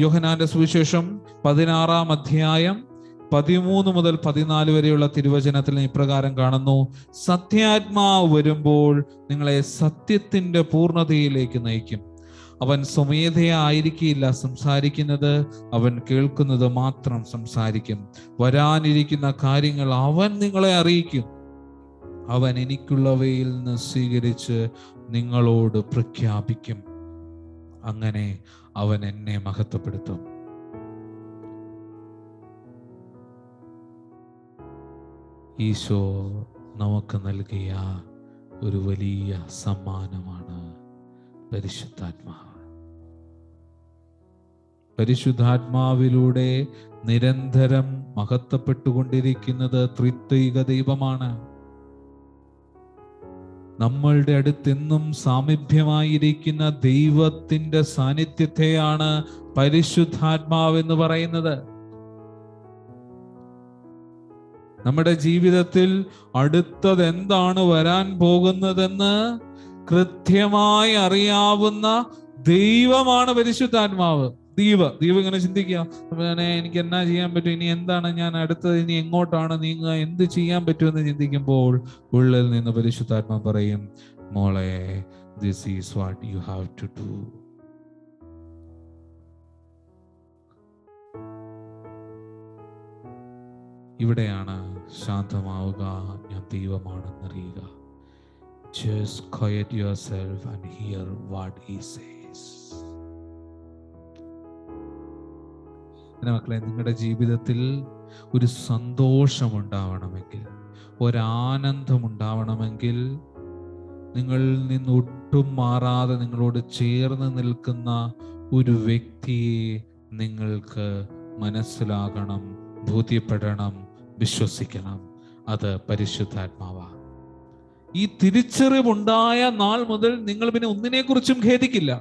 യോഹന്നാന്റെ സുവിശേഷം 16-ാം അധ്യായം 13 മുതൽ 14 വരെയുള്ള തിരുവചനത്തിൽ ഇപ്രകാരം കാണുന്നു: സത്യാത്മാവ് വരുമ്പോൾ നിങ്ങളെ സത്യത്തിന്റെ പൂർണ്ണതയിലേക്ക് നയിക്കും. അവൻ സ്വമേധയായിരിക്കില്ല സംസാരിക്കുന്നത്, അവൻ കേൾക്കുന്നത് മാത്രം സംസാരിക്കും. വരാനിരിക്കുന്ന കാര്യങ്ങൾ അവൻ നിങ്ങളെ അറിയിക്കും. അവൻ എനിക്കുള്ളവയിൽ നിന്ന് സ്വീകരിച്ച് നിങ്ങളോട് പ്രഖ്യാപിക്കും. അങ്ങനെ അവൻ എന്നെ മഹത്വപ്പെടുത്തും. ഈശോ നമുക്ക് നൽകിയ ഒരു വലിയ സമ്മാനമാണ് പരിശുദ്ധാത്മാവ്. പരിശുദ്ധാത്മാവിലൂടെ നിരന്തരം മഹത്വപ്പെട്ടുകൊണ്ടിരിക്കുന്നത് ത്രിത്വൈക ദൈവമാണ്. നമ്മളുടെ അടുത്തെന്നും സാമീപ്യമായിരിക്കുന്ന ദൈവത്തിന്റെ സാന്നിധ്യത്തെയാണ് പരിശുദ്ധാത്മാവ് എന്ന് പറയുന്നത്. നമ്മുടെ ജീവിതത്തിൽ അടുത്തത് എന്താണ് വരാൻ പോകുന്നതെന്ന് കൃത്യമായി അറിയാവുന്ന ദൈവമാണ് പരിശുദ്ധാത്മാവ്. ദൈവം ഇങ്ങനെ ചിന്തിക്കുക, എനിക്ക് എന്നാ ചെയ്യാൻ പറ്റും, ഇനി എന്താണ് ഞാൻ അടുത്തത്, ഇനി എങ്ങോട്ടാണ് നീങ്ങുക, എന്ത് ചെയ്യാൻ പറ്റുമെന്ന് ചിന്തിക്കുമ്പോൾ ഉള്ളിൽ നിന്ന് പരിശുദ്ധാത്മാവ് പറയും, മോളെ, this is what you have to do. ഇവിടെയാണ് ശാന്തമാവുക, ഞാൻ ദൈവമാണെന്നറിയുക. Just quiet yourself and hear what he says. മക്കളെ, നിങ്ങളുടെ ജീവിതത്തിൽ ഒരു സന്തോഷമുണ്ടാവണമെങ്കിൽ, ഒരാനന്ദമുണ്ടാവണമെങ്കിൽ, നിങ്ങളിൽ നിന്ന് ഒട്ടും മാറാതെ നിങ്ങളോട് ചേർന്ന് നിൽക്കുന്ന ഒരു വ്യക്തിയെ നിങ്ങൾക്ക് മനസ്സിലാകണം, ബോധ്യപ്പെടണം, വിശ്വസിക്കണം. അത് പരിശുദ്ധാത്മാവാണ്. ഈ തിരിച്ചറിവുണ്ടായ നാൾ മുതൽ നിങ്ങൾ പിന്നെ ഒന്നിനെ കുറിച്ചും ഖേദിക്കില്ല.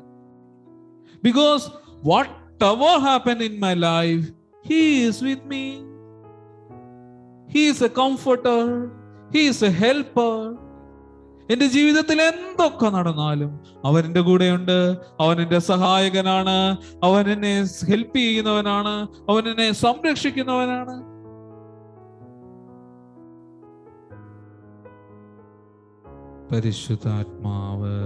Because whatever happened in my life, he is with me. He is a comforter. He is a helper. എന്റെ ജീവിതത്തിൽ എന്തൊക്കെ നടന്നാലും അവൻ എൻ്റെ കൂടെയുണ്ട്. അവൻ എൻ്റെ സഹായകനാണ്. അവൻ എന്നെ ഹെൽപ്പ് ചെയ്യുന്നവനാണ്. അവൻ എന്നെ സംരക്ഷിക്കുന്നവനാണ്. പരിശുദ്ധാത്മാവ്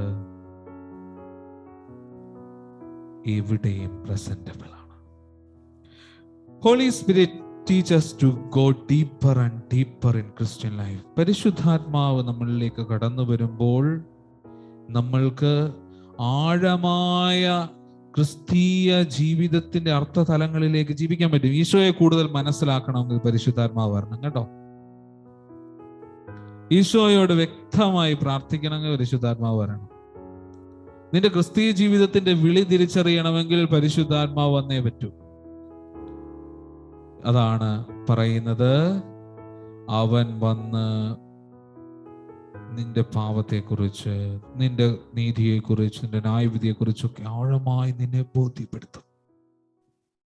എവിടെയും പ്രസന്റബിൾ ആണ്. Holy spirit teach us to go deeper and deeper in Christian life. പരിശുദ്ധാത്മാവ് നമ്മളിലേക്ക് കടന്നു വരുമ്പോൾ നമ്മൾക്ക് ആഴമായ ക്രിസ്തീയ ജീവിതത്തിന്റെ അർത്ഥതലങ്ങളിലേക്ക് ജീവിക്കാൻ പറ്റും. ഈശോയെ കൂടുതൽ മനസ്സിലാക്കണമെങ്കിൽ പരിശുദ്ധാത്മാവ് വരണം കേട്ടോ. ഈശോയോട് വ്യക്തമായി പ്രാർത്ഥിക്കണമെങ്കിൽ പരിശുദ്ധാത്മാവ് വരണം. നിന്റെ ക്രിസ്തീയ ജീവിതത്തിന്റെ വിളി തിരിച്ചറിയണമെങ്കിൽ പരിശുദ്ധാത്മാവ് വന്നേ പറ്റൂ. അതാണ് പറയുന്നത്, അവൻ വന്ന് നിന്റെ പാപത്തെക്കുറിച്ച്, നിന്റെ നീതിയെക്കുറിച്ച്, നിന്റെ ന്യായവിധിയെക്കുറിച്ചൊക്കെ ആഴമായി നിന്നെ ബോധ്യപ്പെടുത്തും.